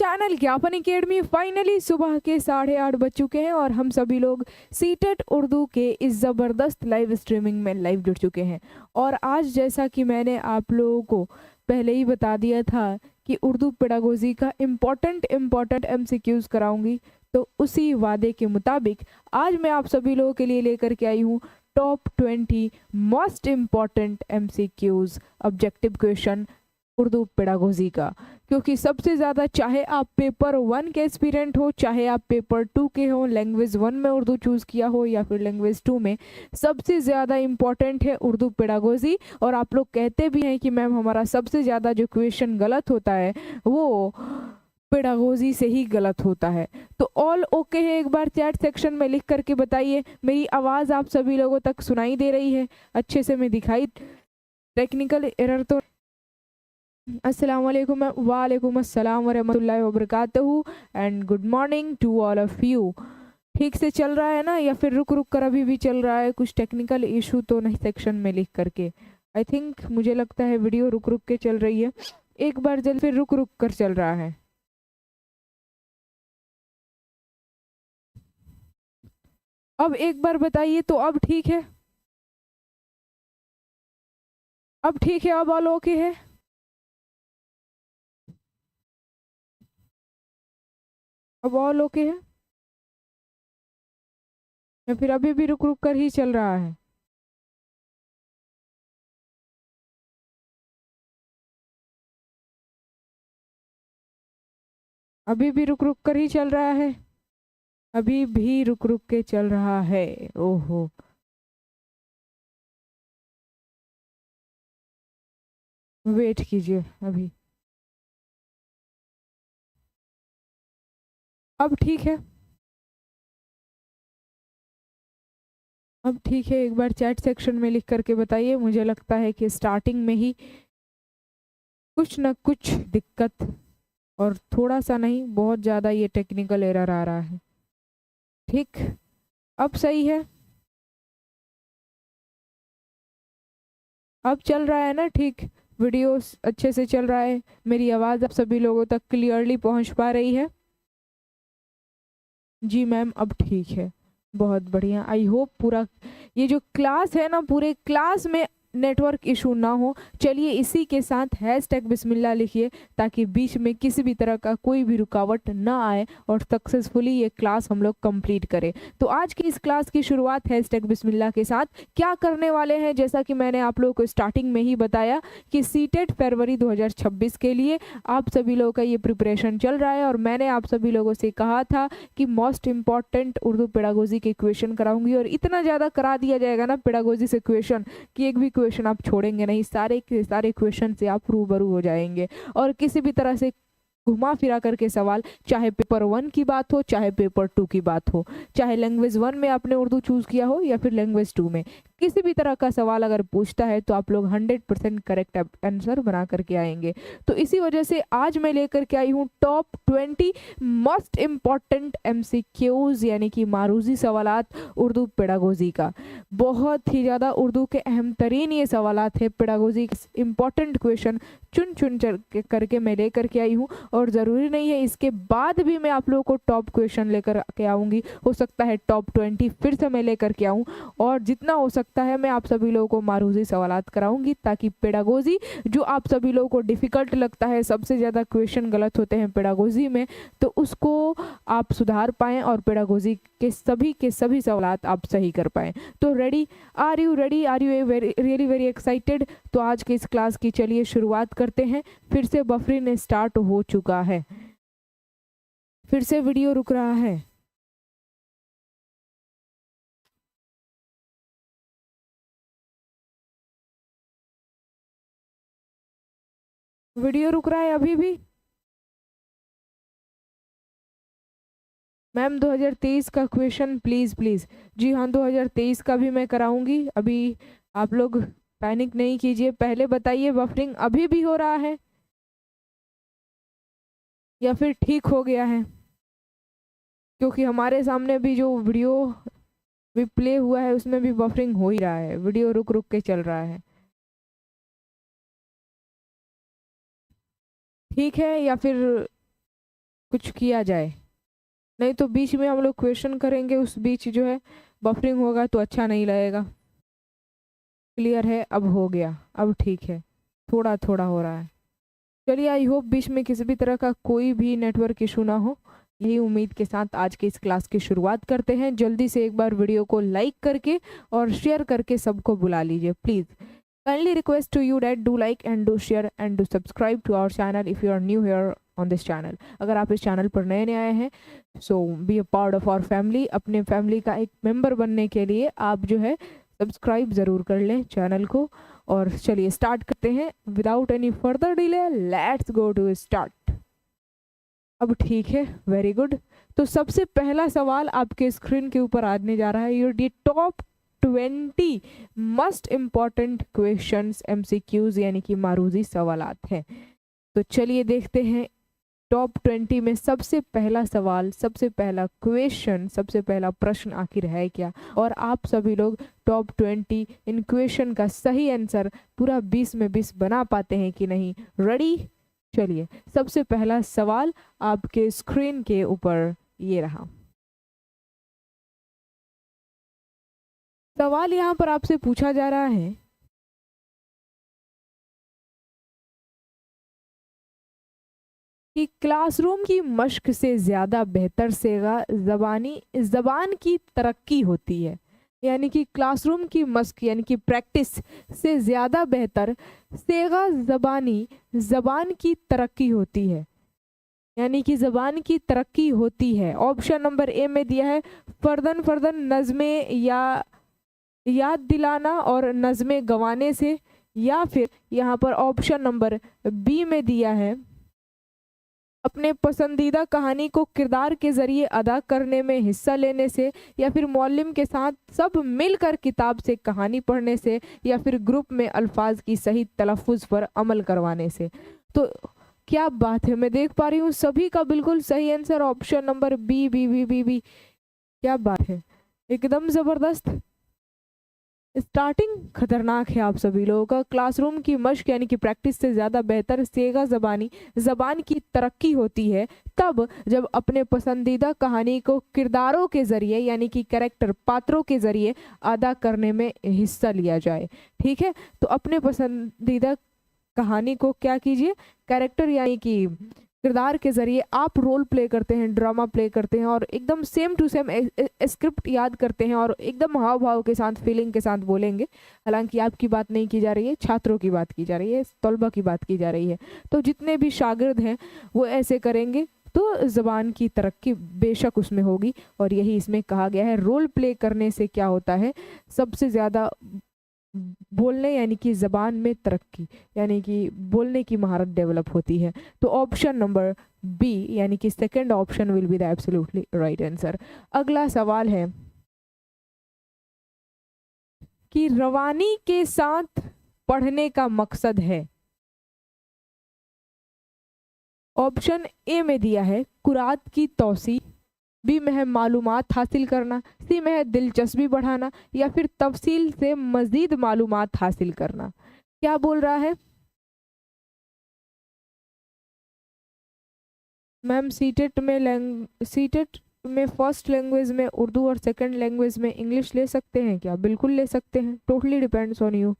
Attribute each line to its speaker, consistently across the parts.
Speaker 1: Channel ज्ञापन academy. Finally सुबह के 8:30 बज चुके हैं और हम सभी लोग सीटेट उर्दू के इस ज़बरदस्त लाइव स्ट्रीमिंग में लाइव जुड़ चुके हैं। और आज जैसा कि मैंने आप लोगों को पहले ही बता दिया था कि उर्दू पेडागोजी का इम्पॉर्टेंट एमसीक्यूज़ कराऊंगी, तो उसी वादे के मुताबिक आज मैं आप सभी लोगों के लिए लेकर के आई हूँ top 20 most important MCQs objective question Urdu pedagogy का। क्योंकि सबसे ज़्यादा, चाहे आप पेपर 1 के एस्पिरेंट हो, चाहे आप पेपर 2 के हो, लैंग्वेज 1 में उर्दू चूज़ किया हो या फिर लैंग्वेज 2 में, सबसे ज़्यादा इम्पॉर्टेंट है उर्दू पेडागोजी। और आप लोग कहते भी हैं कि मैम हमारा सबसे ज़्यादा जो क्वेश्चन गलत होता है वो पेडागोजी से ही गलत होता है। तो ऑल ओके है? एक बार चैट सेक्शन में लिख करके बताइए। मेरी आवाज़ आप सभी लोगों तक सुनाई दे रही है अच्छे से? मैं दिखाई, टेक्निकल एरर तो अस्सलाम वालेकुम, वालेकुम अस्सलाम वरहमतुल्लाहि वबरकातुहू and good morning to all of you. ठीक से चल रहा है ना, या फिर रुक रुक कर अभी भी चल रहा है? कुछ टेक्निकल इशू तो नहीं? सेक्शन में लिख करके आई थिंक, मुझे लगता है वीडियो रुक रुक के चल रही है। एक बार जल्द, फिर रुक रुक कर चल रहा है। अब एक बार बताइए तो अब ठीक है? अब ठीक है? अब ऑल ओके है? अब ऑल ओके है या फिर अभी भी रुक रुक कर ही चल रहा है? अभी भी रुक रुक कर ही चल रहा है? अभी भी रुक रुक के चल रहा है? ओहो, वेट कीजिए अभी। अब ठीक है? अब ठीक है? एक बार चैट सेक्शन में लिख करके बताइए। मुझे लगता है कि स्टार्टिंग में ही कुछ न कुछ दिक्कत, और थोड़ा सा नहीं, बहुत ज़्यादा ये टेक्निकल एरर आ रहा है। ठीक, अब सही है? अब चल रहा है ना ठीक? वीडियो अच्छे से चल रहा है? मेरी आवाज़ आप सभी लोगों तक क्लियरली पहुंच पा रही है? जी मैम, अब ठीक है, बहुत बढ़िया। आई होप पूरा ये जो क्लास है ना, पूरे क्लास में नेटवर्क इशू ना हो। चलिए, इसी के साथ हैशटैग बिस्मिल्लाह लिखिए ताकि बीच में किसी भी तरह का कोई भी रुकावट ना आए और सक्सेसफुली ये क्लास हम लोग कंप्लीट करें। तो आज की इस क्लास की शुरुआत हैशटैग बिस्मिल्लाह के साथ क्या करने वाले हैं, जैसा कि मैंने आप लोगों को स्टार्टिंग में ही बताया कि सीटेट फरवरी 2026 के लिए आप सभी लोगों का ये प्रिपरेशन चल रहा है। और मैंने आप सभी लोगों से कहा था कि मोस्ट इम्पॉर्टेंट उर्दू पेडागोजी के क्वेश्चन कराऊंगी, और इतना ज़्यादा करा दिया जाएगा ना पेडागोजी से क्वेश्चन कि एक भी क्वेश्चन आप छोड़ेंगे नहीं। सारे के सारे क्वेश्चन से आप रूबरू हो जाएंगे। और किसी भी तरह से घुमा फिरा करके सवाल, चाहे पेपर 1 की बात हो, चाहे पेपर 2 की बात हो, चाहे लैंग्वेज 1 में आपने उर्दू चूज़ किया हो या फिर लैंग्वेज 2 में, किसी भी तरह का सवाल अगर पूछता है तो आप लोग 100% करेक्ट आंसर बना करके आएंगे। तो इसी वजह से आज मैं लेकर के आई हूँ टॉप 20 मोस्ट इम्पॉर्टेंट एमसीक्यूज, यानी कि मारूजी सवालात उर्दू पेडागोजी का। बहुत ही ज़्यादा उर्दू के अहम तरीन ये सवालात है, पेडागोजी इम्पॉर्टेंट क्वेश्चन चुन चुन करके मैं लेकर के आई हूँ। और ज़रूरी नहीं है इसके बाद भी मैं आप लोगों को टॉप क्वेश्चन लेकर के आऊँगी, हो सकता है टॉप 20 फिर से मैं लेकर के आऊँ, और जितना हो सकता है मैं आप सभी लोगों को मारूजी सवालात कराऊंगी, ताकि पेडागोजी जो आप सभी लोगों को डिफ़िकल्ट लगता है, सबसे ज़्यादा क्वेश्चन गलत होते हैं पेडागोजी में, तो उसको आप सुधार पाएँ और पेडागोजी के सभी सवालात आप सही कर पाएँ। तो ready? Are you ready? Are you really very excited? तो आज के इस क्लास की चलिए शुरुआत करते हैं। फिर से बफरिंग स्टार्ट हो चुका है, फिर से वीडियो रुक रहा है। वीडियो रुक रहा है अभी भी? मैम 2023 का क्वेश्चन प्लीज़ प्लीज़। जी हाँ, 2023 का भी मैं कराऊंगी। अभी आप लोग पैनिक नहीं कीजिए। पहले बताइए, बफरिंग अभी भी हो रहा है या फिर ठीक हो गया है? क्योंकि हमारे सामने भी जो वीडियो भी प्ले हुआ है उसमें भी बफरिंग हो ही रहा है, वीडियो रुक रुक के चल रहा है। ठीक है या फिर कुछ किया जाए, नहीं तो बीच में हम लोग क्वेश्चन करेंगे, उस बीच जो है बफरिंग होगा तो अच्छा नहीं लगेगा। क्लियर है? अब हो गया, अब ठीक है, थोड़ा थोड़ा हो रहा है। चलिए, आई होप बीच में किसी भी तरह का कोई भी नेटवर्क इशू ना हो। यही उम्मीद के साथ आज के इस क्लास की शुरुआत करते हैं। जल्दी से एक बार वीडियो को लाइक करके और शेयर करके सबको बुला लीजिए please. Kindly request to you that do like and do share and do subscribe to our channel if you are new here on this channel. अगर आप इस चैनल पर नए नए आए हैं, so be a part of our family. अपने family का एक मेंबर बनने के लिए आप जो है सब्सक्राइब ज़रूर कर लें चैनल को। और चलिए स्टार्ट करते हैं without any further delay. Let's go to start. अब ठीक है, वेरी गुड। तो सबसे पहला सवाल आपके स्क्रीन के ऊपर आने जा रहा है, your D top 20 must important questions MCQs यानी कि मारूजी सवालात हैं। तो चलिए देखते हैं टॉप 20 में सबसे पहला सवाल, सबसे पहला क्वेश्चन, सबसे पहला प्रश्न आखिर है क्या, और आप सभी लोग टॉप 20 इन क्वेश्चन का सही आंसर पूरा 20 में 20 बना पाते हैं कि नहीं। रेडी? चलिए, सबसे पहला सवाल आपके स्क्रीन के ऊपर ये रहा। सवाल यहाँ पर आपसे पूछा जा रहा है कि क्लासरूम की मश्क से ज़्यादा बेहतर सेगा ज़बान की तरक्की होती है। यानी कि क्लासरूम की मश्क यानी कि प्रैक्टिस से ज़्यादा बेहतर सेगा ज़बान की तरक्की होती है। यानी कि ज़बान की तरक्की होती है। ऑप्शन नंबर ए में दिया है फर्दन फर्दन नज़में या याद दिलाना और नज़में गंवाने से, या फिर यहाँ पर ऑप्शन नंबर बी में दिया है अपने पसंदीदा कहानी को किरदार के ज़रिए अदा करने में हिस्सा लेने से, या फिर मौलिम के साथ सब मिलकर किताब से कहानी पढ़ने से, या फिर ग्रुप में अल्फाज की सही तलफ़ुज़ पर अमल करवाने से। तो क्या बात है, मैं देख पा रही हूँ सभी का बिल्कुल सही answer option number B B B B B. क्या बात है, एकदम ज़बरदस्त। स्टार्टिंग खतरनाक है आप सभी लोगों का। क्लासरूम की मश्क यानी कि प्रैक्टिस से ज़्यादा बेहतर सेगा ज़बान की तरक्की होती है तब जब अपने पसंदीदा कहानी को किरदारों के ज़रिए यानी कि कैरेक्टर पात्रों के ज़रिए अदा करने में हिस्सा लिया जाए। ठीक है, तो अपने पसंदीदा कहानी को क्या कीजिए, कैरेक्टर यानी कि किरदार के ज़रिए आप रोल प्ले करते हैं, ड्रामा प्ले करते हैं, और एकदम सेम टू सेम स्क्रिप्ट याद करते हैं और एकदम हाव भाव के साथ, फीलिंग के साथ बोलेंगे। हालांकि आपकी बात नहीं की जा रही है, छात्रों की बात की जा रही है, तलबा की बात की जा रही है। तो जितने भी शागिर्द हैं वो ऐसे करेंगे तो ज़बान की तरक्की बेशक उसमें होगी। और यही इसमें कहा गया है, रोल प्ले करने से क्या होता है, सबसे ज़्यादा बोलने यानी कि ज़बान में तरक्की यानी कि बोलने की महारत डेवलप होती है। तो ऑप्शन नंबर बी यानी कि second option will be the absolutely right answer. अगला सवाल है कि रवानी के साथ पढ़ने का मकसद है। ऑप्शन ए में दिया है कुरात की तौसी, बी में है मालूमात हासिल करना, सी में है दिलचस्पी बढ़ाना, या फिर तफसील से मजीद मालूमात हासिल करना। क्या बोल रहा है मैम? सीटेट में फर्स्ट लैंग्वेज में उर्दू और सेकंड लैंग्वेज में इंग्लिश ले सकते हैं क्या? बिल्कुल ले सकते हैं, टोटली डिपेंड्स ऑन यू।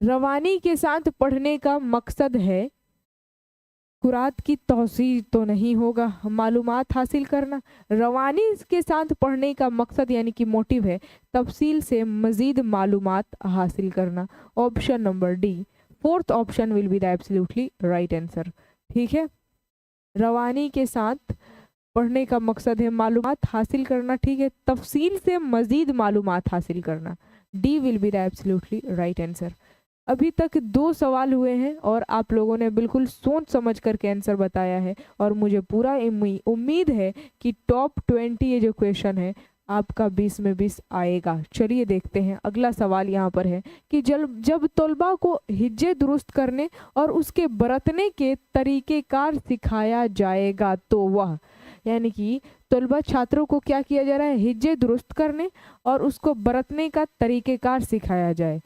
Speaker 1: रवानी के साथ पढ़ने का मकसद है, कुरात की तौसीह तो नहीं होगा, मालूमात हासिल करना। रवानी के साथ पढ़ने का मकसद यानी कि मोटिव है तफसील से मज़ीद मालूमात हासिल करना। Option number D, fourth option will be the absolutely right answer. ठीक है, रवानी के साथ पढ़ने का मकसद है मालूमात हासिल करना। ठीक है, तफसील से मज़ीद मालूमात हासिल करना, D will be the absolutely right answer. अभी तक 2 सवाल हुए हैं और आप लोगों ने बिल्कुल सोच समझ करके आंसर बताया है, और मुझे पूरा उम्मीद है कि टॉप 20 ये जो क्वेश्चन है आपका 20 में 20 आएगा। चलिए देखते हैं अगला सवाल यहाँ पर है कि जब तलबा को हिज्जे दुरुस्त करने और उसके बरतने के तरीक़ेकार सिखाया जाएगा तो वह, यानी कि तलबा छात्रों को क्या किया जा रहा है, हिज्जे दुरुस्त करने और उसको बरतने का तरीक़ेकार सिखाया जाए।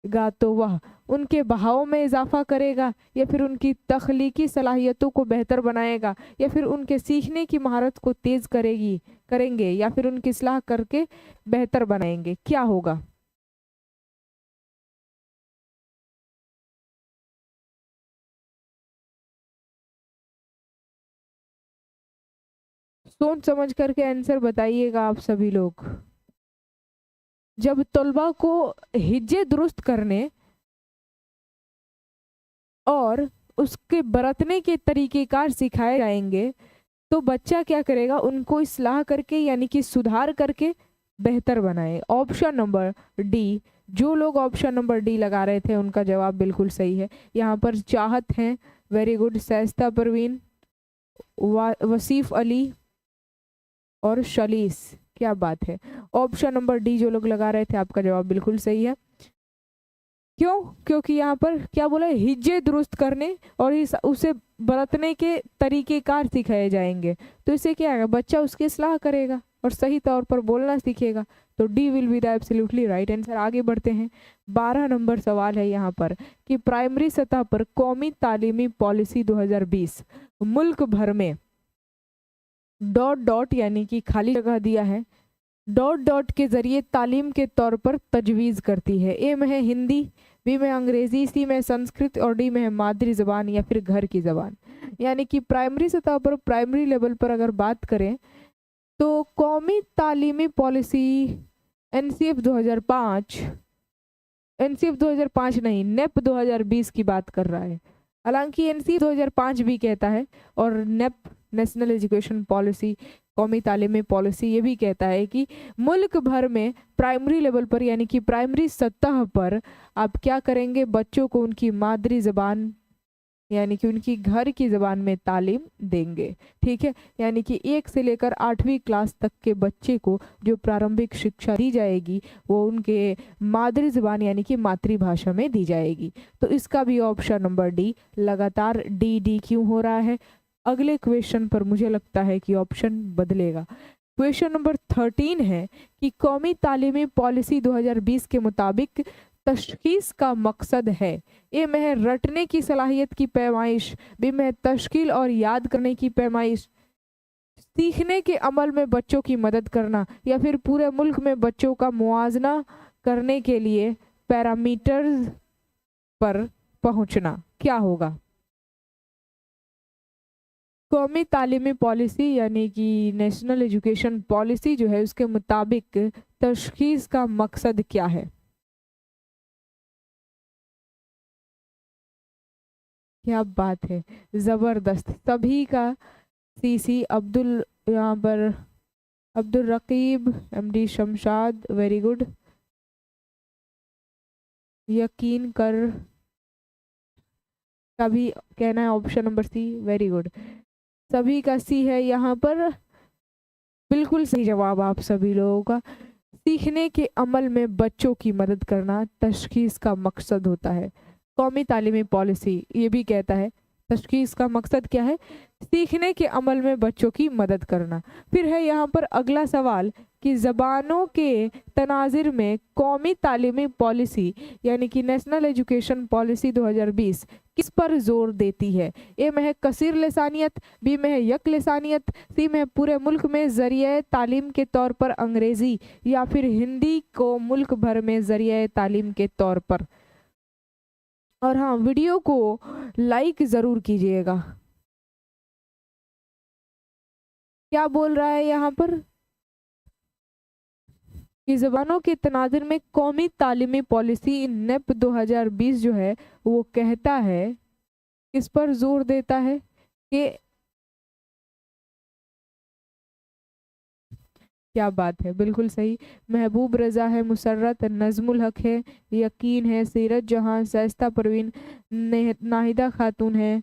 Speaker 1: तो वह उनके बहाव में इजाफा करेगा, या फिर उनकी तख्लीकी सलाहियतों को बेहतर बनाएगा, या फिर उनके सीखने की महारत को तेज करेंगे, या फिर उनकी इस्लाह करके बेहतर बनाएंगे? क्या होगा? सोच समझ करके आंसर बताइएगा आप सभी लोग। जब तलबा को हिज्जे दुरुस्त करने और उसके बरतने के तरीक़ेकार सिखाए जाएंगे, तो बच्चा क्या करेगा? उनको इस्लाह करके यानी कि सुधार करके बेहतर बनाए। ऑप्शन नंबर डी, जो लोग ऑप्शन नंबर डी लगा रहे थे उनका जवाब बिल्कुल सही है। यहाँ पर चाहत हैं, वेरी गुड, शाइस्ता परवीन, वसीफ अली और शलीस, क्या बात है। ऑप्शन नंबर डी जो लोग लगा रहे थे आपका जवाब बिल्कुल सही है। क्यों? क्योंकि यहाँ पर क्या बोला है? हिज्जे दुरुस्त करने और उसे बरतने के तरीक़ेकार सिखाए जाएंगे। तो इससे क्या है? बच्चा उसकी इस्लाह करेगा और सही तौर पर बोलना सीखेगा। तो D will be the absolutely right answer. आगे बढ़ते हैं। 12 नंबर सवाल है यहाँ पर कि प्राइमरी सतह पर कौमी तालीमी पॉलिसी 2020 मुल्क भर में डॉट डॉट यानी कि खाली जगह दिया है, डॉट डॉट के जरिए तालीम के तौर पर तजवीज़ करती है। ए में है हिंदी, बी में अंग्रेज़ी, सी में संस्कृत और डी में है मादरी ज़बान या फिर घर की ज़बान। यानी कि प्राइमरी सतह पर, प्राइमरी लेवल पर अगर बात करें तो कौमी तालीमी पॉलिसी एनसीएफ 2005, एनसीएफ 2005 नहीं, नेप 2020 की बात कर रहा है। हालांकि एनसीएफ 2005 भी कहता है और नेप, नेशनल एजुकेशन पॉलिसी, कौमी तालीमी पॉलिसी, ये भी कहता है कि मुल्क भर में प्राइमरी लेवल पर यानी कि प्राइमरी सतह पर आप क्या करेंगे? बच्चों को उनकी मादरी ज़बान यानी कि उनकी घर की ज़बान में तालीम देंगे। ठीक है, यानी कि 1 से लेकर 8वीं क्लास तक के बच्चे को जो प्रारंभिक शिक्षा दी जाएगी वो उनके मादरी ज़बान यानी कि मातृभाषा में दी जाएगी। तो इसका भी ऑप्शन नंबर डी, लगातार डी डी क्यों हो रहा है? अगले क्वेश्चन पर मुझे लगता है कि ऑप्शन बदलेगा। क्वेश्चन नंबर 13 है कि कौमी तालीमी पॉलिसी 2020 के मुताबिक तशखीस का मकसद है। ए में है रटने की सलाहियत की पैमाइश, बी में है तश्कील और याद करने की पैमाइश, सीखने के अमल में बच्चों की मदद करना, या फिर पूरे मुल्क में बच्चों का मुआवजा करने के लिए पैरामीटर्स पर पहुंचना। क्या होगा? कौमी तालीमी पॉलिसी यानी कि नेशनल एजुकेशन पॉलिसी जो है उसके मुताबिक तशखीस का मकसद क्या है? क्या बात है, ज़बरदस्त। सभी का सीसी अब्दुल, यहाँ पर Abdul Raqib, MD Shamshad, very good, यकीन कर का भी कहना है option number C, very good. सभी का सी है यहाँ पर, बिल्कुल सही जवाब आप सभी लोगों का। सीखने के अमल में बच्चों की मदद करना तशखीस का मकसद होता है। कौमी तालीमी पॉलिसी ये भी कहता है तशखीस का मकसद क्या है? सीखने के अमल में बच्चों की मदद करना। फिर है यहाँ पर अगला सवाल कि ज़बानों के तनाजिर में कौमी तालीमी पॉलिसी यानी कि नेशनल एजुकेशन पॉलिसी 2020 किस पर जोर देती है? ए में है कसीर लसानियत, बी में है यक लसानियत, सी में है पूरे मुल्क में ज़रिए तालीम के तौर पर अंग्रेज़ी, या फिर हिंदी को मुल्क भर में ज़रिए तालीम के तौर पर। और हाँ, वीडियो को लाइक ज़रूर कीजिएगा। क्या बोल रहा है यहाँ पर कि ज़बानों के तनाज़ुर में कौमी तालीमी पॉलिसी नेप 2020 जो है वो कहता है, किस पर जोर देता है कि क्या बात है, बिल्कुल सही। महबूब रज़ा है, मुसर्रत, नज़मुल हक है, यकीन है, सीरत जहां, शाइस्ता परवीन, नाहिदा खातून है,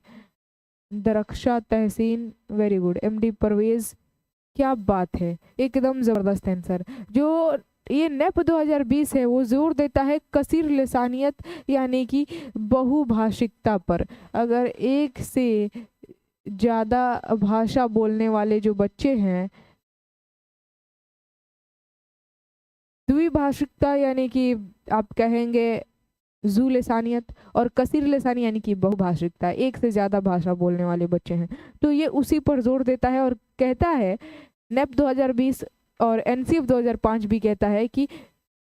Speaker 1: दरख्शा तहसीन, वेरी गुड, एमडी परवेज़। क्या बात है, एकदम ज़बरदस्त आंसर। जो ये नेप 2020 है वो जोर देता है कसीर लसानियत यानी कि बहुभाषिकता पर। अगर एक से ज़्यादा भाषा बोलने वाले जो बच्चे हैं, द्विभाषिकता यानी कि आप कहेंगे जू लिसानियत, और कसीर लिसानी यानी कि बहुभाषिकता, एक से ज़्यादा भाषा बोलने वाले बच्चे हैं। तो ये उसी पर जोर देता है और कहता है, नेप 2020 और एनसीएफ 2005 भी कहता है कि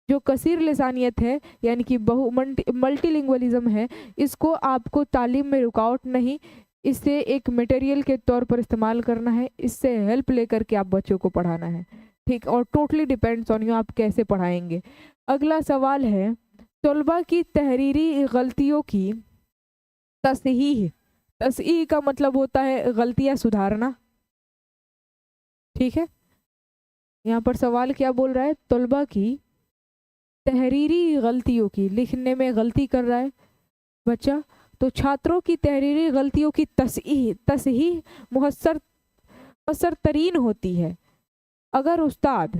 Speaker 1: जो कसीर लिसानियत है यानी कि मल्टीलिंगुअलिज्म है, इसको आपको तालीम में रुकावट नहीं, इसे एक मटेरियल के तौर पर इस्तेमाल करना है, इससे हेल्प लेकर के आप बच्चों को पढ़ाना है, ठीक। और टोटली डिपेंड्स ऑन यू, आप कैसे पढ़ाएंगे। अगला सवाल है, तलबा की तहरीरी गलतियों की तसहीह। तसहीह का मतलब होता है गलतियां सुधारना, ठीक है। यहाँ पर सवाल क्या बोल रहा है, तलबा की तहरीरी गलतियों की, लिखने में गलती कर रहा है बच्चा, तो छात्रों की तहरीरी गलतियों की तसहीह मुहस्सर तरीन होती है अगर उस्ताद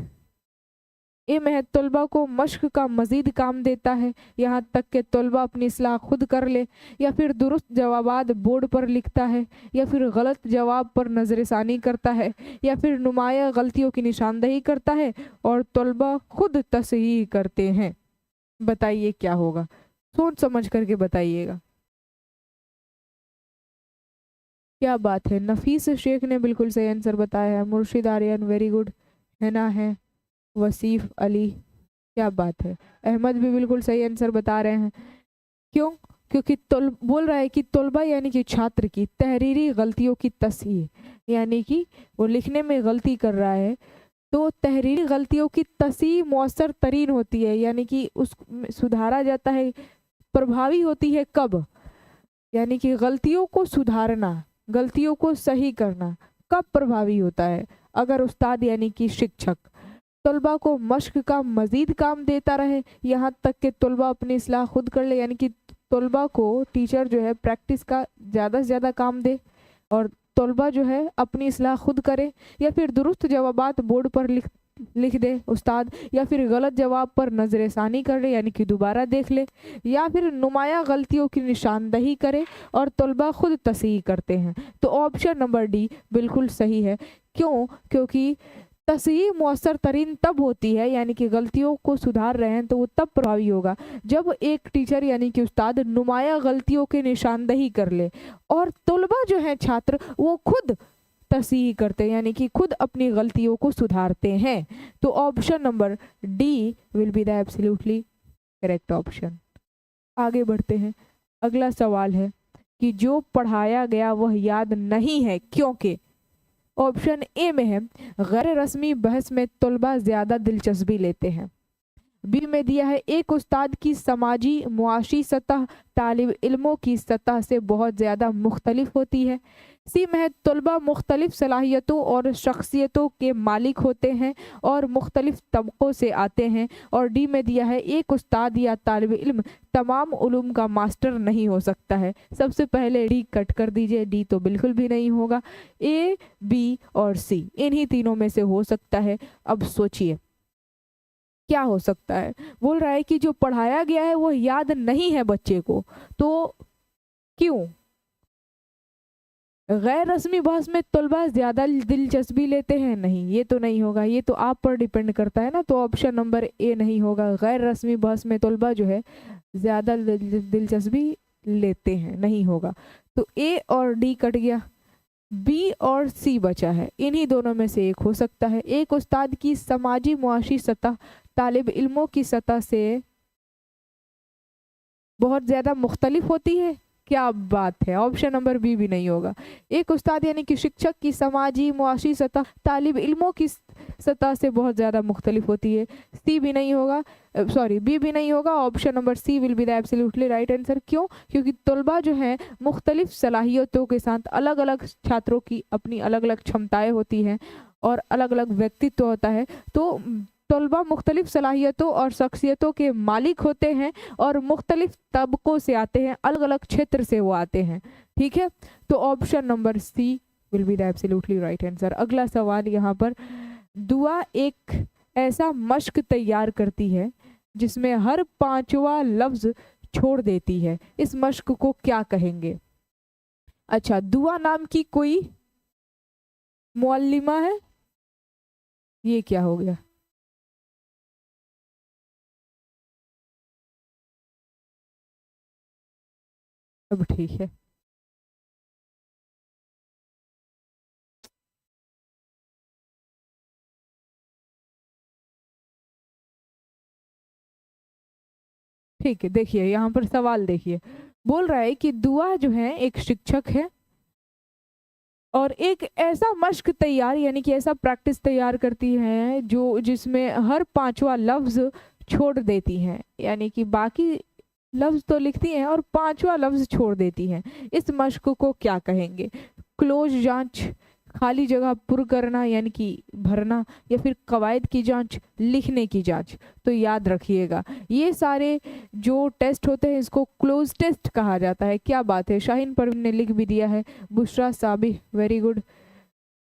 Speaker 1: ये महज तलबा को मश्क का मज़ीद काम देता है, यहाँ तक कि तलबा अपनी इस्लाह खुद कर ले, या फिर दुरुस्त जवाबात बोर्ड पर लिखता है, या फिर गलत जवाब पर नज़रसानी करता है, या फिर नुमाया गलतियों की निशानदही करता है और तलबा खुद तसहीह करते हैं। बताइए क्या होगा, सोच समझ करके बताइएगा। क्या बात है, नफीस शेख ने बिल्कुल सही आंसर बताया है। मुर्शिद आर्यन वेरी गुड, है ना, है वसीफ अली, क्या बात है। अहमद भी बिल्कुल सही आंसर बता रहे हैं। क्यों? क्योंकि बोल रहा है कि तलबा यानी कि छात्र की तहरीरी गलतियों की तसहीह, यानी कि वो लिखने में गलती कर रहा है तो तहरीरी गलतियों की तसहीह मौसर तरीन होती है, यानी कि उस सुधारा जाता है, प्रभावी होती है कब, यानी कि गलतियों को सुधारना, गलतियों को सही करना कब प्रभावी होता है, अगर उस्ताद यानी कि शिक्षक तलबा को मश्क का मज़ीद काम देता रहे, यहाँ तक कि तलबा अपनी इस्लाह खुद कर ले, यानी कि तलबा को टीचर जो है प्रैक्टिस का ज़्यादा से ज़्यादा काम दे और तलबा जो है अपनी इस्लाह खुद करे, या फिर दुरुस्त जवाबात बोर्ड पर लिख दे उस्ताद, या फिर गलत जवाब पर नज़रसानी कर ले यानी कि दोबारा देख ले, या फिर नुमाया गलतियों की निशानदही करे और तलबा खुद तसहीह करते हैं। तो ऑप्शन नंबर डी बिल्कुल सही है। क्यों? क्योंकि तसहीह मौसर तरीन तब होती है, यानी कि गलतियों को सुधार रहे हैं तो वो तब प्रभावी होगा जब एक टीचर यानी कि उस्ताद नुमाया गलतियों की निशानदही कर ले और तलबा जो है छात्र वो खुद तसहीह करते हैं, यानी कि खुद अपनी गलतियों को सुधारते हैं। तो option number D will be the absolutely correct option. आगे बढ़ते हैं। अगला सवाल है कि जो पढ़ाया गया वह याद नहीं है क्योंकि, ऑप्शन ए में है गैर रस्मी बहस में तलबा ज़्यादा दिलचस्पी लेते हैं, बी में दिया है एक उस्ताद की समाजी मुआशी सतह तालिब इल्मों की सतह से बहुत ज़्यादा मुख्तलिफ होती है, सी में है तलबा मुख्तलिफ सलाहियतों और शख्सियतों के मालिक होते हैं और मुख्तलिफ तबक़ों से आते हैं, और डी में दिया है एक उस्ताद या तालिब इल्म तमाम उलूम का मास्टर नहीं हो सकता है। सबसे पहले डी कट कर दीजिए, डी तो बिल्कुल भी नहीं होगा, ए बी और सी इन्हीं तीनों में से हो सकता है। अब सोचिए क्या हो सकता है। बोल रहा है कि जो पढ़ाया गया है वो याद नहीं है बच्चे को, तो क्यों? गैर रस्मी बहस में तलबा ज़्यादा दिलचस्पी लेते हैं, नहीं ये तो नहीं होगा, ये तो आप पर डिपेंड करता है ना, तो ऑप्शन नंबर ए नहीं होगा। गैर रस्मी बहस में तलबा जो है ज़्यादा दिलचस्पी लेते हैं, नहीं होगा। तो ए और डी कट गया, बी और सी बचा है, इन्हीं दोनों में से एक हो सकता है। एक उस्ताद की समाजी मुआशी सतह तालिब इल्मों की सतह से बहुत ज़्यादा मुख्तलिफ होती है, क्या बात है, ऑप्शन नंबर बी भी नहीं होगा। एक उस्ताद यानी कि शिक्षक की समाजी मुआशी सतह तालिब इल्मों की सतह से बहुत ज़्यादा मुख्तलिफ होती है, सी भी नहीं होगा, सॉरी बी भी नहीं होगा। Option number C will be the absolutely right answer. क्यों? क्योंकि तलबा जो है मुख्तलिफ सलाहियतों के साथ, अलग अलग छात्रों की अपनी अलग अलग क्षमताएँ होती हैं और अलग अलग व्यक्तित्व होता है, तो तलबा मुख्तलिफ सलाहियतों और शख्सियतों के मालिक होते हैं और मुख्तलिफ तबकों से आते हैं, अलग अलग क्षेत्र से वो आते हैं, ठीक है। तो option number C will be the absolutely right answer. अगला सवाल यहाँ पर, दुआ एक ऐसा मश्क तैयार करती है जिसमें हर पांचवा लफ्ज छोड़ देती है, इस मश्क को क्या कहेंगे? अच्छा, दुआ नाम की कोई मुअल्लिमा है, ये क्या हो गया? अब ठीक है। ठीक है, देखिए यहाँ पर सवाल देखिए, बोल रहा है कि दुआ जो है एक शिक्षक है और एक ऐसा मश्क तैयार यानी कि ऐसा प्रैक्टिस तैयार करती है जो जिसमें हर पांचवा लफ्ज छोड़ देती हैं, यानी कि बाकी लफ्ज तो लिखती हैं और पांचवा लफ्ज छोड़ देती हैं। इस मश्क को क्या कहेंगे? क्लोज जांच, खाली जगह पुर करना यानी कि भरना, या फिर कवायद की जांच, लिखने की जांच। तो याद रखिएगा ये सारे जो टेस्ट होते हैं इसको क्लोज टेस्ट कहा जाता है। क्या बात है, शाहीन परवीन ने लिख भी दिया है, बुशरा साबिह वेरी गुड।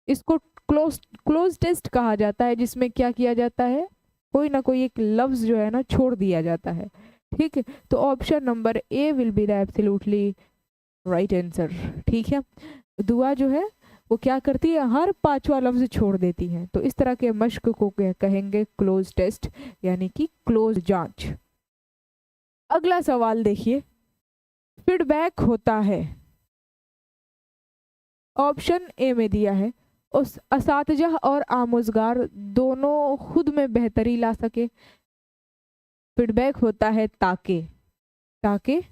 Speaker 1: इसको क्लोज टेस्ट कहा जाता है जिसमें क्या किया जाता है, कोई ना कोई एक लफ्ज जो है ना छोड़ दिया जाता है। ठीक है, तो option number A will be the absolutely right answer. ठीक है, दुआ जो है वो क्या करती है, हर पांचवा लफ्ज छोड़ देती है। तो इस तरह के मश्क को कहेंगे क्लोज टेस्ट यानी कि क्लोज जांच। अगला सवाल देखिए, फीडबैक होता है, ऑप्शन ए में दिया है, उस असातिजा और आमुज़गार दोनों खुद में बेहतरी ला सके। फीडबैक होता है ताकि ताकि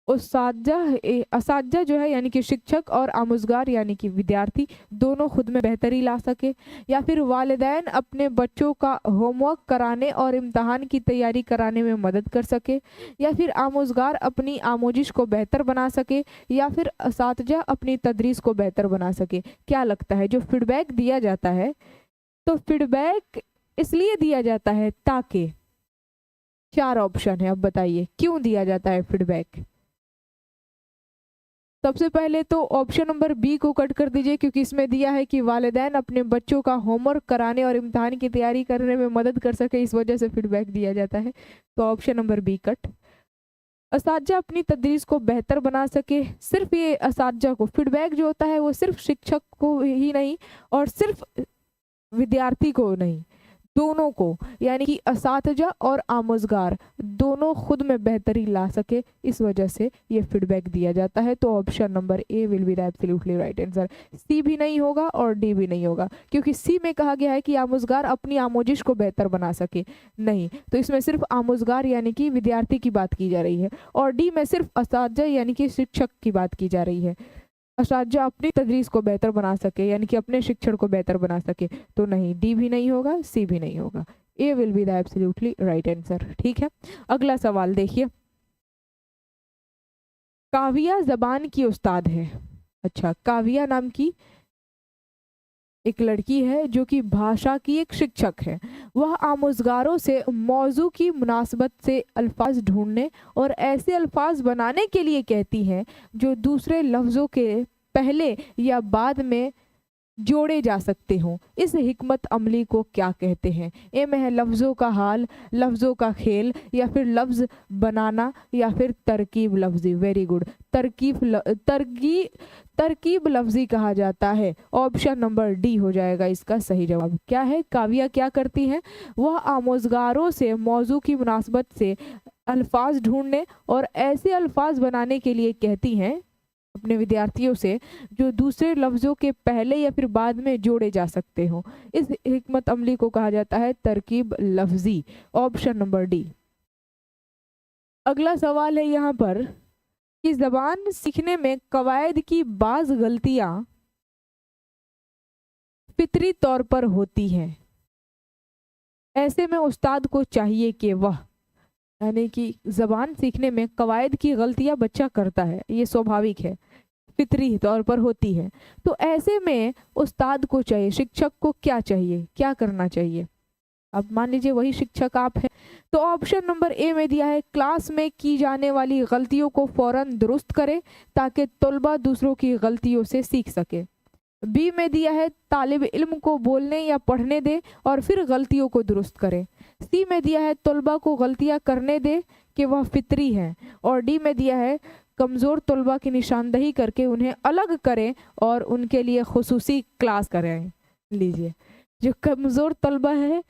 Speaker 1: असातिजा जो है यानी कि शिक्षक और आमुज़गार यानी कि विद्यार्थी दोनों खुद में बेहतरी ला सके, या फिर वालिदैन अपने बच्चों का होमवर्क कराने और इम्तहान की तैयारी कराने में मदद कर सके, या फिर आमुज़गार अपनी आमोजिश को बेहतर बना सके, या फिर असातिजा अपनी तदरीस को बेहतर बना सके। क्या लगता है, जो फीडबैक दिया जाता है तो फीडबैक इसलिए दिया जाता है ताकि, चार ऑप्शन है, अब बताइए क्यों दिया जाता है फीडबैक। सबसे पहले तो ऑप्शन नंबर बी को कट कर दीजिए क्योंकि इसमें दिया है कि वालिदैन अपने बच्चों का होमवर्क कराने और इम्तिहान की तैयारी करने में मदद कर सके, इस वजह से फीडबैक दिया जाता है। तो ऑप्शन नंबर बी कट। असातिजा अपनी तदरीस को बेहतर बना सके, सिर्फ ये असातिजा को, फीडबैक जो होता है वो सिर्फ शिक्षक को ही नहीं और सिर्फ विद्यार्थी को नहीं, दोनों को, यानी कि असातिजा और आमुज़गार दोनों खुद में बेहतरी ला सके, इस वजह से ये फीडबैक दिया जाता है। तो option number A will be the absolutely right answer. C भी नहीं होगा और डी भी नहीं होगा क्योंकि सी में कहा गया है कि आमुज़गार अपनी आमोजिश को बेहतर बना सके, नहीं, तो इसमें सिर्फ आमुज़गार यानी कि विद्यार्थी की बात की जा रही है, और डी में सिर्फ असातिजा यानी कि शिक्षक की बात की जा रही है। असातिजा अपनी तदरीस को बेहतर बना सके यानी कि अपने शिक्षण को बेहतर बना सके, तो नहीं, डी भी नहीं होगा, सी भी नहीं होगा। A will be the absolutely right answer. ठीक है, अगला सवाल देखिए, काविया जबान की उस्ताद है। अच्छा, काविया नाम की एक लड़की है जो कि भाषा की एक शिक्षक है। वह आमुज़गारों से मौजू की मुनासबत से अल्फाज ढूंढने और ऐसे अल्फाज बनाने के लिए कहती हैं जो दूसरे लफ्ज़ों के पहले या बाद में जोड़े जा सकते हों। इस हिकमत अमली को क्या कहते हैं? ए में है लफ्ज़ों का हाल, लफ्ज़ों का खेल, या फिर लफ्ज़ बनाना, या फिर तरकीब लफ्ज़ी। वेरी गुड, तरकीब लफ्ज़ी कहा जाता है। ऑप्शन नंबर डी हो जाएगा इसका सही जवाब। क्या है, काविया क्या करती हैं, वह आमोज़गारों से मौजू की मुनासबत से अल्फाज ढूंढने और ऐसे अल्फाज बनाने के लिए कहती हैं अपने विद्यार्थियों से जो दूसरे लफ्ज़ों के पहले या फिर बाद में जोड़े जा सकते हों। इस हिकमत अमली को कहा जाता है तरकीब लफ्ज़ी। Option number D. अगला सवाल है यहाँ पर कि ज़बान सीखने में कवायद की बाज़ गलतियाँ फितरी तौर पर होती हैं, ऐसे में उस्ताद को चाहिए कि वह, यानी कि ज़बान सीखने में कवायद की गलतियां बच्चा करता है, ये स्वाभाविक है, फितरी तौर पर होती है, तो ऐसे में उस्ताद को चाहिए, शिक्षक को क्या चाहिए, क्या करना चाहिए? अब मान लीजिए वही शिक्षक आप हैं, तो ऑप्शन नंबर ए में दिया है क्लास में की जाने वाली गलतियों को फौरन दुरुस्त करें ताकि तलबा दूसरों की गलतियों से सीख सके। बी में दिया है तालिब इल्म को बोलने या पढ़ने दे और फिर गलतियों को दुरुस्त करें। सी में दिया है तलबा को गलतियां करने दे कि वह फितरी हैं, और डी में दिया है कमज़ोर तलबा की निशानदही करके उन्हें अलग करें और उनके लिए खुसूसी क्लास करें। लीजिए, जो कमज़ोर तलबा है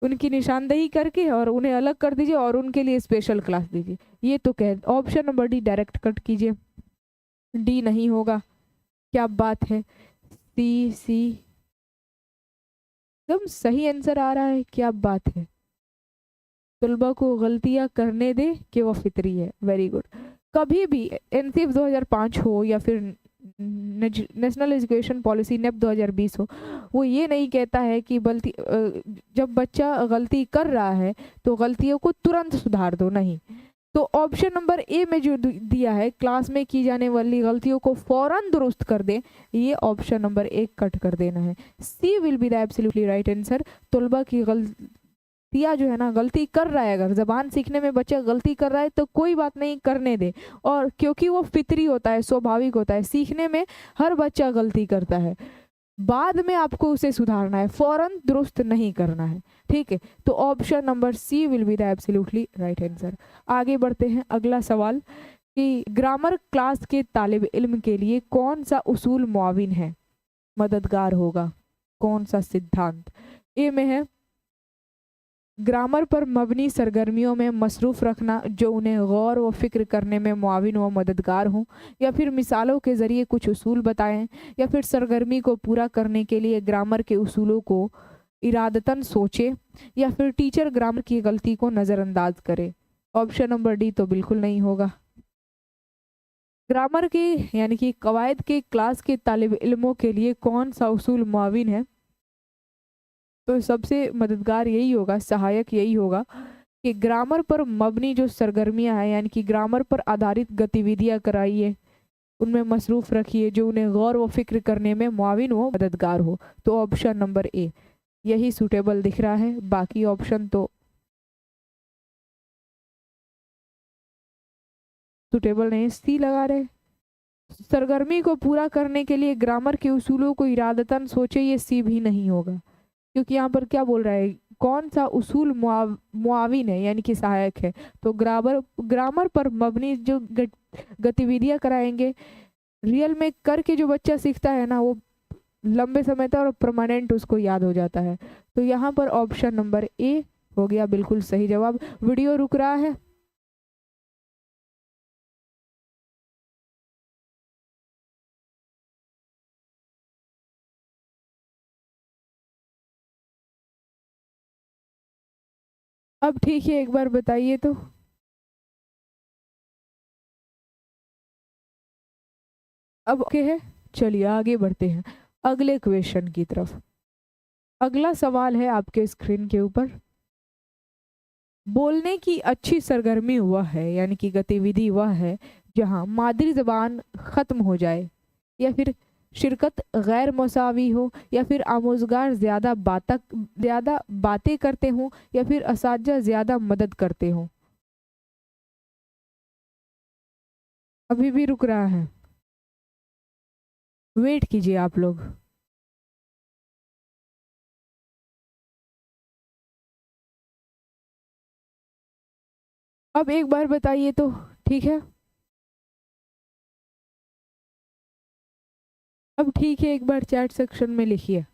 Speaker 1: उनकी निशानदही करके और उन्हें अलग कर दीजिए और उनके लिए स्पेशल क्लास दीजिए। ये तो कह, option number D direct cut कीजिए। डी नहीं होगा, क्या बात है, सी सी एकदम सही आंसर आ रहा है, क्या बात है। तलबा को गलतियां करने दे कि वो फितरी है, वेरी गुड। कभी भी एनसीएफ 2005 हो या फिर नेशनल एजुकेशन पॉलिसी नेप 2020 हो, वो ये नहीं कहता है कि जब बच्चा गलती कर रहा है तो गलतियों को तुरंत सुधार दो, नहीं। तो ऑप्शन नंबर ए में जो दिया है क्लास में की जाने वाली गलतियों को फौरन दुरुस्त कर दे, ये ऑप्शन नंबर ए कट कर देना है। C will be the absolutely right answer. तलबा की गलतियाँ जो है ना, गलती कर रहा है, अगर जबान सीखने में बच्चा गलती कर रहा है तो कोई बात नहीं, करने दे। और क्योंकि वो फितरी होता है, स्वाभाविक होता है, सीखने में हर बच्चा गलती करता है, बाद में आपको उसे सुधारना है, फौरन दुरुस्त नहीं करना है, ठीक है। तो option number C will be the absolutely right answer. आगे बढ़ते हैं, अगला सवाल कि ग्रामर क्लास के तालिब इल्म के लिए कौन सा उसूल मुआविन है, मददगार होगा, कौन सा सिद्धांत। ए में है ग्रामर पर मबनी सरगर्मियों में मसरूफ़ रखना जो उन्हें गौर व फिक्र करने में मुआविन व मददगार हों, या फिर मिसालों के ज़रिए कुछ उसूल बताएं, या फिर सरगर्मी को पूरा करने के लिए ग्रामर के उसूलों को इरादतन सोचे, या फिर टीचर ग्रामर की गलती को नज़रअंदाज करे। ऑप्शन नंबर डी तो बिल्कुल नहीं होगा। ग्रामर के यानी कि कवायद के क्लास के तालिब इल्मों के लिए कौन सा उसूल मुआविन है, तो सबसे मददगार यही होगा, सहायक यही होगा कि ग्रामर पर मबनी जो सरगर्मियां हैं यानी कि ग्रामर पर आधारित गतिविधियां कराइए, उनमें मसरूफ़ रखिए जो उन्हें गौर व फिक्र करने में मुआविन हो, मददगार हो। तो ऑप्शन नंबर ए यही सूटेबल दिख रहा है, बाकी ऑप्शन तो सूटेबल नहीं। सी लगा रहे, सरगर्मी को पूरा करने के लिए ग्रामर के उसूलों को इरादतन सोचे, ये सी भी नहीं होगा, क्योंकि यहाँ पर क्या बोल रहा है, कौन सा उसूल मुआविन है यानी कि सहायक है। तो ग्रामर पर मबनी जो गतिविधियां कराएंगे, रियल में करके जो बच्चा सीखता है ना, वो लंबे समय तक और परमानेंट उसको याद हो जाता है। तो यहाँ पर ऑप्शन नंबर ए हो गया बिल्कुल सही जवाब। वीडियो रुक रहा है। अब ठीक है, एक बार बताइए तो। अब ओके है, चलिए आगे बढ़ते हैं अगले क्वेश्चन की तरफ। अगला सवाल है आपके स्क्रीन के ऊपर, बोलने की अच्छी सरगर्मी वह है यानी कि गतिविधि वह है जहां मादरी जबान खत्म हो जाए, या फिर शिरकत गैर मसावी हो, या फिर आमोजगार ज़्यादा बातें करते हों, या फिर असातिज़ा ज़्यादा मदद करते हों। अभी भी रुक रहा है, वेट कीजिए आप लोग। अब एक बार बताइए तो, ठीक है। अब ठीक है, एक बार चैट सेक्शन में लिखिए।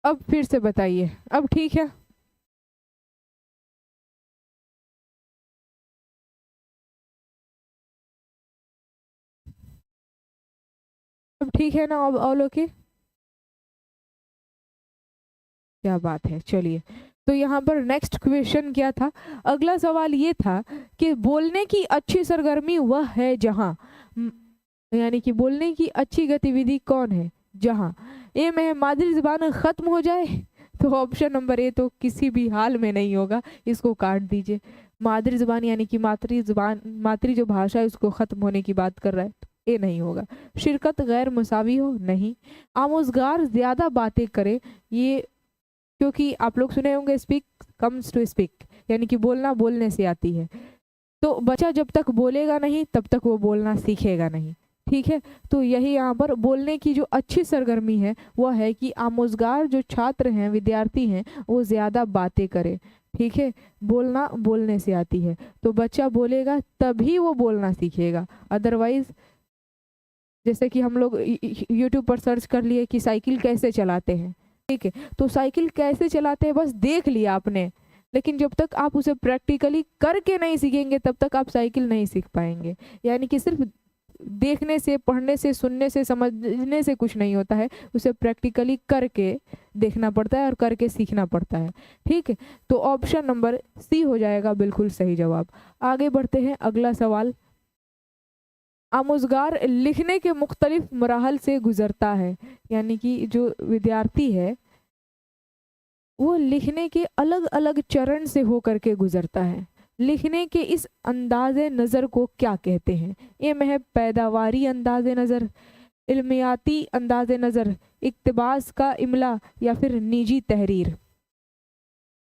Speaker 1: अब फिर से बताइए, अब ठीक है। अब ठीक है ना, अब ऑल ओके, क्या बात है। चलिए, तो यहाँ पर नेक्स्ट क्वेश्चन क्या था, अगला सवाल ये था कि बोलने की अच्छी सरगर्मी वह है जहाँ यानी कि बोलने की अच्छी गतिविधि कौन है जहाँ ए में मादरी जबान खत्म हो जाए, तो ऑप्शन नंबर ए तो किसी भी हाल में नहीं होगा, इसको काट दीजिए। मादरी जबान यानी कि मातृ जो भाषा है उसको खत्म होने की बात कर रहा है, तो ए नहीं होगा। शिरकत गैर मुसावी हो, नहीं। आमोजगार ज्यादा बातें करे, ये क्योंकि आप लोग सुने होंगे स्पीक कम्स टू स्पीक, यानी कि बोलना बोलने से आती है, तो बच्चा जब तक बोलेगा नहीं तब तक वो बोलना सीखेगा नहीं, ठीक है। तो यही यहाँ पर बोलने की जो अच्छी सरगर्मी है वह है कि आमोजगार जो छात्र हैं, विद्यार्थी हैं, वो ज़्यादा बातें करें। ठीक है, बोलना बोलने से आती है, तो बच्चा बोलेगा तभी वो बोलना सीखेगा। अदरवाइज जैसे कि हम लोग यूट्यूब पर सर्च कर लिए कि साइकिल कैसे चलाते हैं, ठीक है, तो साइकिल कैसे चलाते हैं बस देख लिया आपने, लेकिन जब तक आप उसे प्रैक्टिकली करके नहीं सीखेंगे तब तक आप साइकिल नहीं सीख पाएंगे। यानी कि सिर्फ देखने से, पढ़ने से, सुनने से, समझने से कुछ नहीं होता है, उसे प्रैक्टिकली करके देखना पड़ता है और करके सीखना पड़ता है। ठीक है, तो ऑप्शन नंबर सी हो जाएगा बिल्कुल सही जवाब। आगे बढ़ते हैं, अगला सवाल। आमुज़गार लिखने के मुख्तलिफ मराहल से गुजरता है, यानी कि जो विद्यार्थी है वो लिखने के अलग अलग चरण से होकर के गुजरता है। लिखने के इस अंदाज़े नज़र को क्या कहते हैं? ए में है पैदावारी अंदाज़े नज़र, इल्मियाती अंदाज़े नज़र, इक्तबास का इमला, या फिर निजी तहरीर।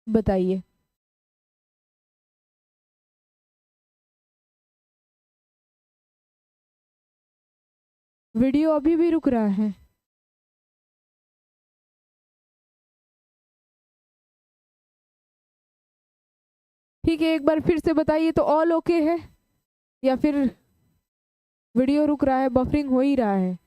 Speaker 1: बताइए। वीडियो अभी भी रुक रहा है? ठीक है, एक बार फिर से बताइए तो ऑल ओके है या फिर वीडियो रुक रहा है, बफरिंग हो ही रहा है?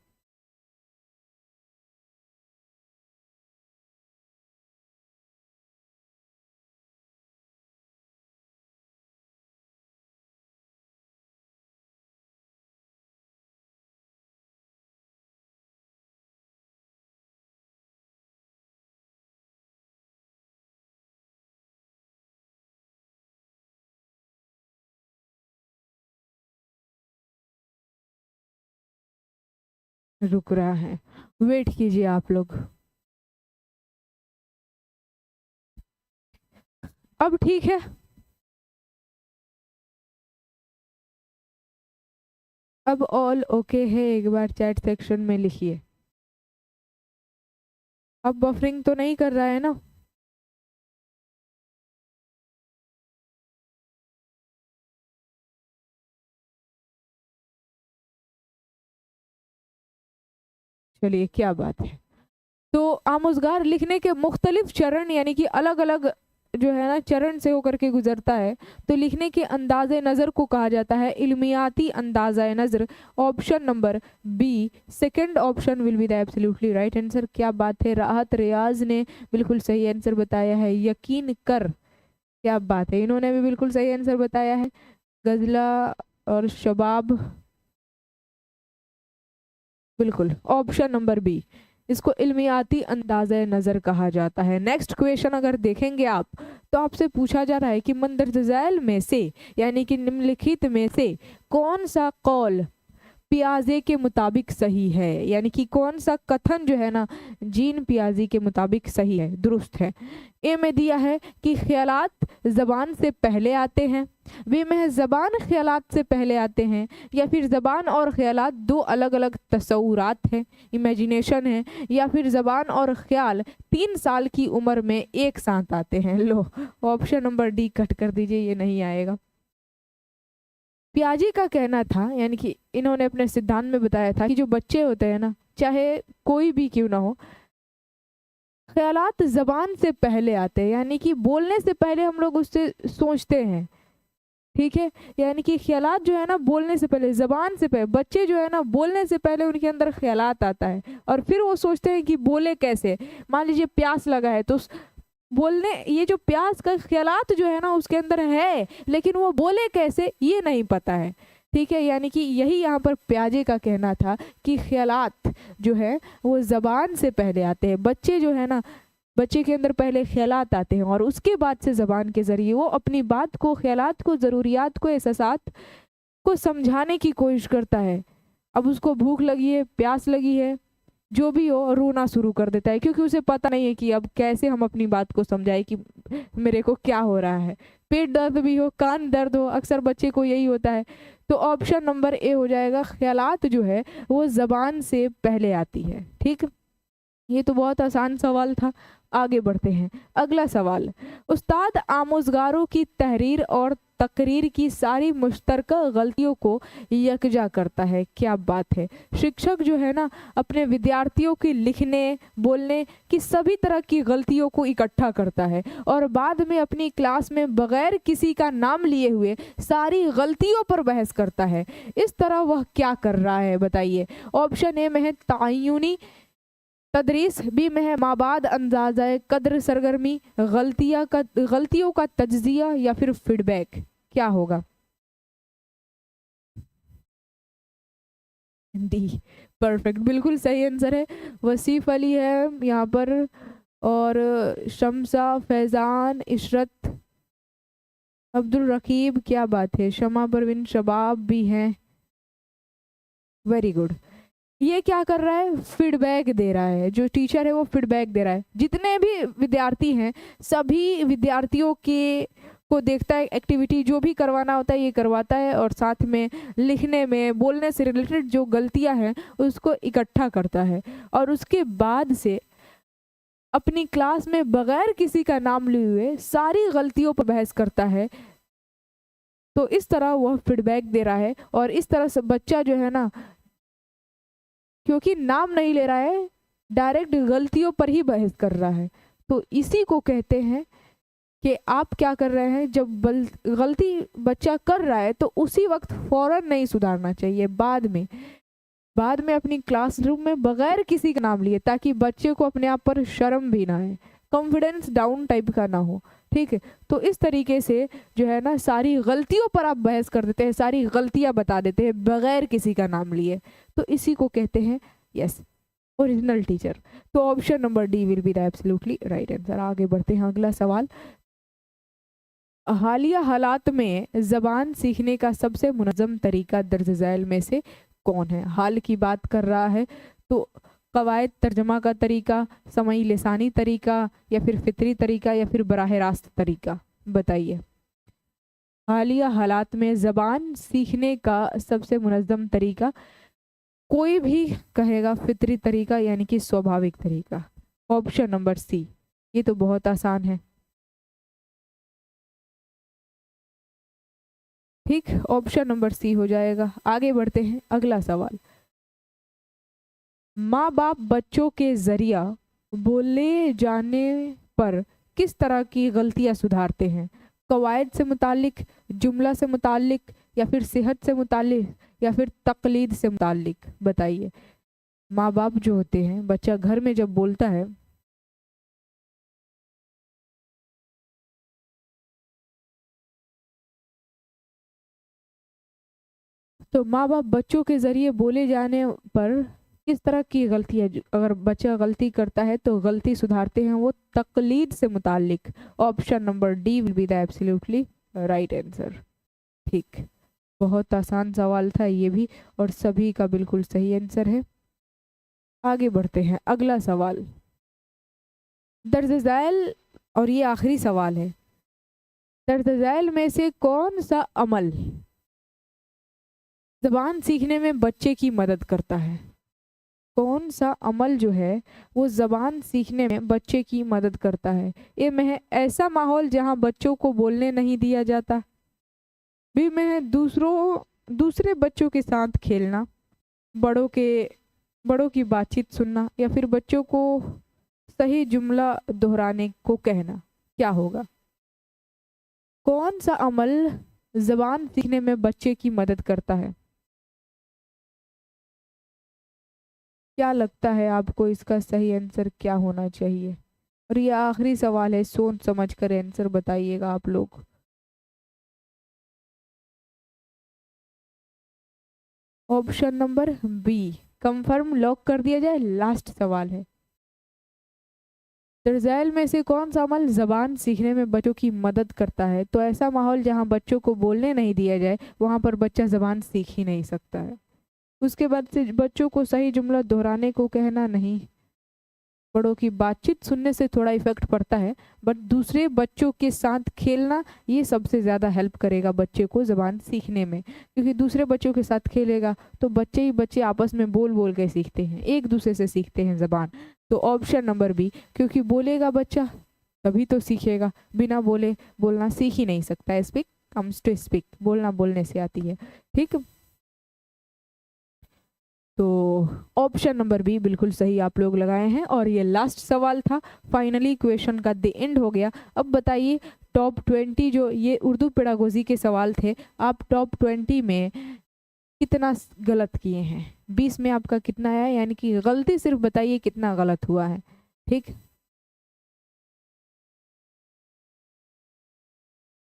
Speaker 1: रुक रहा है, वेट कीजिए आप लोग। अब ठीक है? अब ऑल ओके है? एक बार चैट सेक्शन में लिखिए। अब बफरिंग तो नहीं कर रहा है ना? चलिए, क्या बात है। तो आमुज़गार लिखने के मुख्तलिफ चरण, यानी कि अलग अलग जो है ना चरण से होकर के गुजरता है, तो लिखने के अंदाज़े नज़र को कहा जाता है इल्मियाती अंदाज़ा नज़र। Option number B, second option will be the absolutely right answer. क्या बात है, राहत रियाज ने बिल्कुल सही आंसर बताया है, यकीन कर। क्या बात है, इन्होंने भी बिल्कुल सही आंसर बताया है। गजला और शबाब, बिल्कुल ऑप्शन नंबर बी, इसको इल्मियाती अंदाज़े नज़र कहा जाता है। नेक्स्ट क्वेश्चन अगर देखेंगे आप, तो आपसे पूछा जा रहा है कि मंदरज झैल में से, यानी कि निम्नलिखित में से कौन सा कौल पियाजे के मुताबिक सही है, यानी कि कौन सा कथन जो है ना जीन पियाजी के मुताबिक सही है, दुरुस्त है। ए में दिया है कि ख्यालात ज़बान से पहले आते हैं, बी में है ज़बान ख्यालात से पहले आते हैं, या फिर ज़बान और ख्यालात दो अलग अलग तसव्वुरात हैं, इमेजिनेशन है, या फिर ज़बान और ख्याल 3 साल की उम्र में एक साथ आते हैं। लो, ऑप्शन नंबर डी कट कर दीजिए, ये नहीं आएगा। पियाजी का कहना था, यानी कि इन्होंने अपने सिद्धांत में बताया था कि जो बच्चे होते हैं ना, चाहे कोई भी क्यों ना हो, ख्यालात ज़बान से पहले आते हैं, यानी कि बोलने से पहले हम लोग उससे सोचते हैं। ठीक है, यानी कि ख्यालात जो है ना बोलने से पहले, ज़बान से पहले, बच्चे जो है ना बोलने से पहले उनके अंदर ख्यालात आता है, और फिर वो सोचते हैं कि बोले कैसे। मान लीजिए प्यास लगा है, तो बोलने, ये जो प्यास का ख्यालात जो है ना उसके अंदर है, लेकिन वो बोले कैसे ये नहीं पता है। ठीक है, यानी कि यही यहाँ पर पियाजे का कहना था कि ख्यालात जो है वो ज़बान से पहले आते हैं। बच्चे जो है ना, बच्चे के अंदर पहले ख्यालात आते हैं और उसके बाद से ज़बान के ज़रिए वो अपनी बात को, ख्यालात को, ज़रूरियात को, एहसासात को समझाने की कोशिश करता है। अब उसको भूख लगी है, प्यास लगी है, जो भी हो, रोना शुरू कर देता है, क्योंकि उसे पता नहीं है कि अब कैसे हम अपनी बात को समझाएं कि मेरे को क्या हो रहा है। पेट दर्द भी हो, कान दर्द हो, अक्सर बच्चे को यही होता है। तो ऑप्शन नंबर ए हो जाएगा, ख्यालात जो है वो ज़बान से पहले आती है। ठीक, ये तो बहुत आसान सवाल था। आगे बढ़ते हैं, अगला सवाल। उस्ताद आमोज़गारों की तहरीर और तकरीर की सारी मुश्तरका गलतियों को यकजा करता है। क्या बात है। शिक्षक जो है ना अपने विद्यार्थियों की लिखने बोलने की सभी तरह की गलतियों को इकट्ठा करता है और बाद में अपनी क्लास में बगैर किसी का नाम लिए हुए सारी गलतियों पर बहस करता है। इस तरह वह क्या कर रहा है बताइए। ऑप्शन ए में है तायुनी तदरीस, बी में है माबाद अंदाज़ा कद्र सरगर्मी, गलतियों का तज्जिया या फिर फीडबैक। क्या होगा। डी परफेक्ट, बिल्कुल सही आंसर है। वसीफ अली है यहाँ पर और शमसा, फैज़ान, इशरत, अब्दुल रकीब, क्या बात है, शमा परवीन, शबाब भी हैं। Very good. ये क्या कर रहा है, फीडबैक दे रहा है। जो टीचर है वो फीडबैक दे रहा है। जितने भी विद्यार्थी हैं सभी विद्यार्थियों के को देखता है, एक्टिविटी जो भी करवाना होता है ये करवाता है और साथ में लिखने में बोलने से रिलेटेड जो गलतियां हैं उसको इकट्ठा करता है और उसके बाद से अपनी क्लास में बगैर किसी का नाम लिए हुए सारी गलतियों पर बहस करता है। तो इस तरह वह फीडबैक दे रहा है और इस तरह से बच्चा जो है ना क्योंकि नाम नहीं ले रहा है डायरेक्ट गलतियों पर ही बहस कर रहा है। तो इसी को कहते हैं कि आप क्या कर रहे हैं, जब गलती बच्चा कर रहा है तो उसी वक्त फौरन नहीं सुधारना चाहिए, बाद में अपनी क्लासरूम में बगैर किसी का नाम लिए, ताकि बच्चे को अपने आप पर शर्म भी ना आए, कॉन्फिडेंस डाउन टाइप का ना हो। ठीक है, तो इस तरीके से जो है ना सारी गलतियों पर आप बहस कर देते हैं, सारी गलतियां बता देते हैं बगैर किसी का नाम लिए। तो इसी को कहते हैं यस ओरिजिनल टीचर। तो option number D will be the absolutely right answer. आगे बढ़ते हैं, अगला सवाल। हालिया हालात में ज़बान सीखने का सबसे मुनज़्ज़म तरीका दर्ज झैल में से कौन है। हाल की बात कर रहा है तो कवायद तर्जमा का तरीका, समई लिसानी तरीका या फिर फितरी तरीका या फिर बराह रास्त तरीका। बताइए। हालिया हालात में ज़बान सीखने का सबसे मुनज़्ज़म तरीका, कोई भी कहेगा फितरी तरीका यानी कि स्वाभाविक तरीका। ऑप्शन नंबर सी, ये तो बहुत आसान है। ठीक, ऑप्शन नंबर सी हो जाएगा। आगे बढ़ते हैं, अगला सवाल। माँ बाप बच्चों के जरिया बोले जाने पर किस तरह की गलतियां सुधारते हैं। कवायद से मुतालिक, जुमला से मुतालिक या फिर सेहत से मुतालिक या फिर तकलीद से मुतालिक। बताइए। माँ बाप जो होते हैं, बच्चा घर में जब बोलता है तो माँ बाप बच्चों के जरिए बोले जाने पर किस तरह की गलती है, अगर बच्चा गलती करता है तो गलती सुधारते हैं वो तकलीद से मुतालिक। Option number D will be the absolutely right answer. ठीक, बहुत आसान सवाल था ये भी और सभी का बिल्कुल सही आंसर है। आगे बढ़ते हैं, अगला सवाल। दर्ज झैल, और ये आखिरी सवाल है, दर्ज झैल में से कौन सा अमल ज़बान सीखने में बच्चे की मदद करता है। कौन सा अमल जो है वो ज़बान सीखने में बच्चे की मदद करता है। ए में है ऐसा माहौल जहाँ बच्चों को बोलने नहीं दिया जाता, बी में है दूसरे बच्चों के साथ खेलना, बड़ों की बातचीत सुनना या फिर बच्चों को सही जुमला दोहराने को कहना। क्या होगा। कौन सा अमल ज़बान सीखने में बच्चे की मदद करता है। क्या लगता है आपको इसका सही आंसर क्या होना चाहिए। और ये आखिरी सवाल है, सोच समझ कर आंसर बताइएगा आप लोग। Option number B confirm lock कर दिया जाए। लास्ट सवाल है, दर्ज झैल में से कौन सा अमल ज़बान सीखने में बच्चों की मदद करता है। तो ऐसा माहौल जहाँ बच्चों को बोलने नहीं दिया जाए वहाँ पर बच्चा ज़बान सीख ही नहीं सकता है। उसके बाद से बच्चों को सही जुमला दोहराने को कहना नहीं, बड़ों की बातचीत सुनने से थोड़ा इफेक्ट पड़ता है, बट दूसरे बच्चों के साथ खेलना ये सबसे ज़्यादा हेल्प करेगा बच्चे को ज़बान सीखने में, क्योंकि दूसरे बच्चों के साथ खेलेगा तो बच्चे आपस में बोल बोल के सीखते हैं, एक दूसरे से सीखते हैं ज़बान। तो ऑप्शन नंबर बी, क्योंकि बोलेगा बच्चा तभी तो सीखेगा, बिना बोले बोलना सीख ही नहीं सकता है, स्पीक कम्स टू स्पीक, बोलना बोलने से आती है। ठीक, तो ऑप्शन नंबर बी बिल्कुल सही आप लोग लगाए हैं। और ये लास्ट सवाल था, फाइनली क्वेश्चन का द एंड हो गया। अब बताइए टॉप 20 जो ये उर्दू पेडागोजी के सवाल थे, आप टॉप 20 में कितना गलत किए हैं, 20 में आपका कितना आया, यानी कि गलती सिर्फ बताइए कितना गलत हुआ है। ठीक,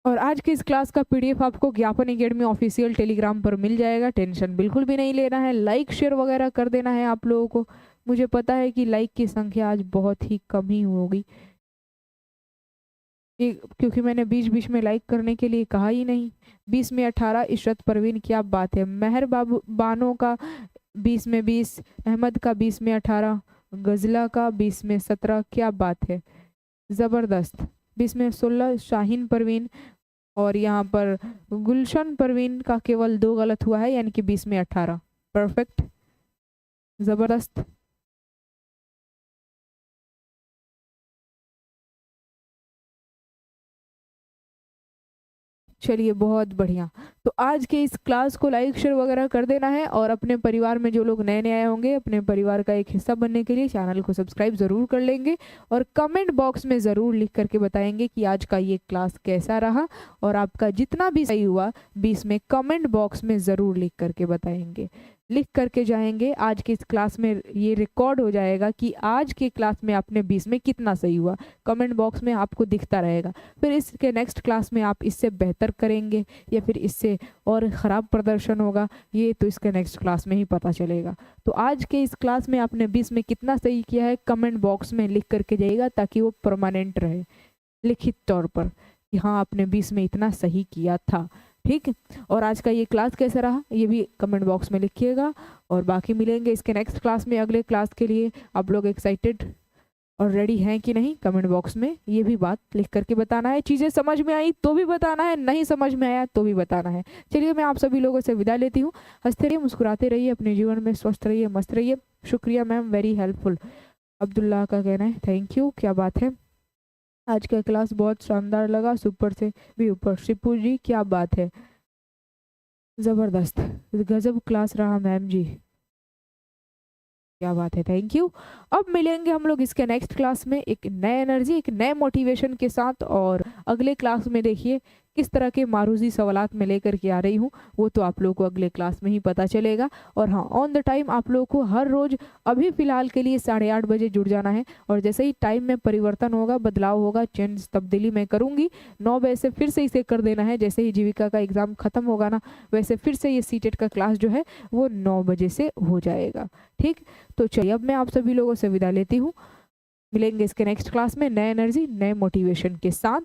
Speaker 1: और आज की इस क्लास का पीडीएफ आपको ज्ञापन एकेडमी ऑफिशियल टेलीग्राम पर मिल जाएगा, टेंशन बिल्कुल भी नहीं लेना है। लाइक शेयर वगैरह कर देना है आप लोगों को। मुझे पता है कि लाइक की संख्या आज बहुत ही कम ही होगी, क्योंकि मैंने बीच बीच में लाइक करने के लिए कहा ही नहीं। 20 में 18 इशरत परवीन, क्या बात है। मेहर बाबू बानो का 20 में 20, अहमद का 20 में 18, गजला का 20 में 17, क्या बात है, ज़बरदस्त। 20 में 16 शाहीन परवीन, और यहाँ पर गुलशन परवीन का केवल 2 गलत हुआ है, यानी कि 20 में 18। परफेक्ट, ज़बरदस्त। चलिए बहुत बढ़िया। तो आज के इस क्लास को लाइक शेयर वगैरह कर देना है, और अपने परिवार में जो लोग नए नए आए होंगे, अपने परिवार का एक हिस्सा बनने के लिए चैनल को सब्सक्राइब ज़रूर कर लेंगे, और कमेंट बॉक्स में ज़रूर लिख करके बताएंगे कि आज का ये क्लास कैसा रहा, और आपका जितना भी सही हुआ 20 में कमेंट बॉक्स में ज़रूर लिख करके बताएंगे, लिख करके जाएंगे। आज की इस क्लास में ये रिकॉर्ड हो जाएगा कि आज के क्लास में आपने 20 में कितना सही हुआ, कमेंट बॉक्स में आपको दिखता रहेगा। फिर इसके नेक्स्ट क्लास में आप इससे बेहतर करेंगे या फिर इससे और ख़राब प्रदर्शन होगा, ये तो इसके नेक्स्ट क्लास में ही पता चलेगा। तो आज के इस क्लास में आपने 20 में कितना सही किया है कमेंट बॉक्स में लिख करके जाइएगा, ताकि वो परमानेंट रहे लिखित तौर पर कि हाँ आपने 20 में इतना सही किया था। ठीक, और आज का ये क्लास कैसा रहा ये भी कमेंट बॉक्स में लिखिएगा, और बाकी मिलेंगे इसके नेक्स्ट क्लास में। अगले क्लास के लिए आप लोग एक्साइटेड और रेडी हैं कि नहीं, कमेंट बॉक्स में ये भी बात लिख करके बताना है। चीज़ें समझ में आई तो भी बताना है, नहीं समझ में आया तो भी बताना है। चलिए मैं आप सभी लोगों से विदा लेती हूँ। हंसते रहिए, मुस्कुराते रहिए, अपने जीवन में स्वस्थ रहिए, मस्त रहिए। शुक्रिया मैम, वेरी हेल्पफुल। अब्दुल्ला का कहना है थैंक यू, क्या बात है। आज का क्लास बहुत शानदार लगा, सुपर से भी ऊपर। शिपू जी क्या बात है, ज़बरदस्त, गजब क्लास रहा मैम जी, क्या बात है, थैंक यू। अब मिलेंगे हम लोग इसके नेक्स्ट क्लास में एक नए एनर्जी, एक नए मोटिवेशन के साथ। और अगले क्लास में देखिए किस तरह के मारूजी सवालात में लेकर के आ रही हूँ, वो तो आप लोगों को अगले क्लास में ही पता चलेगा। और हाँ, ऑन द टाइम आप लोगों को हर रोज़ अभी फ़िलहाल के लिए 8:30 बजे जुड़ जाना है, और जैसे ही टाइम में परिवर्तन होगा, बदलाव होगा, चेंज तब्दीली मैं करूँगी, 9 बजे से फिर से इसे कर देना है। जैसे ही जीविका का एग्ज़ाम ख़त्म होगा ना, वैसे फिर से ये सीटेट का क्लास जो है वो 9 बजे से हो जाएगा। ठीक, तो चलिए अब मैं आप सभी लोगों से विदा लेती हूँ। मिलेंगे इसके नेक्स्ट क्लास में नए एनर्जी नए मोटिवेशन के साथ।